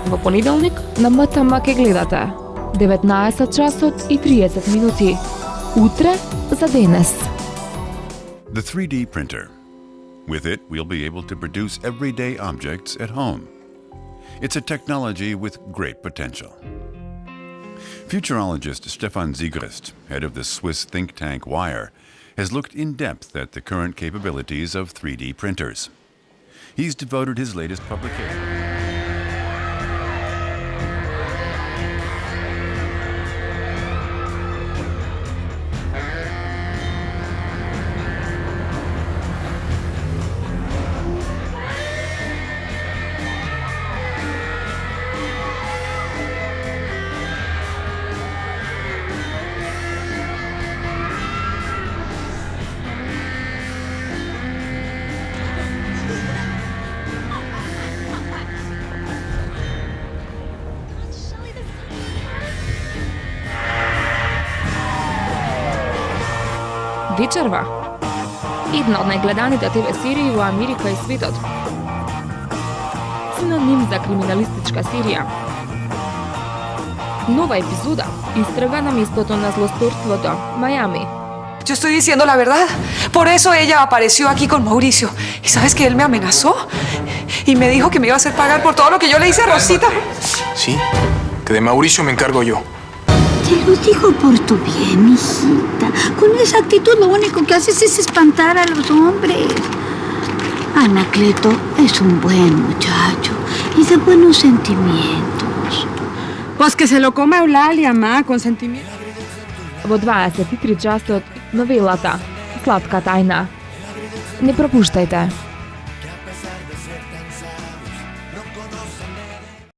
Во понеделник на МТМ ке гледате 19 часот и 30 минути. Утре за денес. The 3D printer. With it, we'll be able to produce everyday objects at home. It's a technology with great potential. Futurologist Stefan Siegrist, head of the Swiss think tank Wire, has looked in depth at the current capabilities of 3D printers. He's devoted his latest publication. Вечерва. Една од најгледаните ТВ серии во Америка и светот. Синоним за криминалистичка серија. Нова епизода. Истрага на местото на злосторството, Мајами. Yo estoy diciendo la verdad. Por eso ella apareció aquí con Mauricio. ¿Y sabes que él me amenazó? Y me dijo que me iba a hacer pagar por todo lo que yo le hice a Rosita. Sí, que de Mauricio me encargo yo. Te lo digo por tu bien, mijita. Con esa actitud lo único que haces es espantar a los hombres. Anacleto es un buen muchacho y de buenos sentimientos. Pues que se lo coma Eulalia, ma, con sentimiento. Во 23 часот новелата Сладка тајна. Не пропуштајте.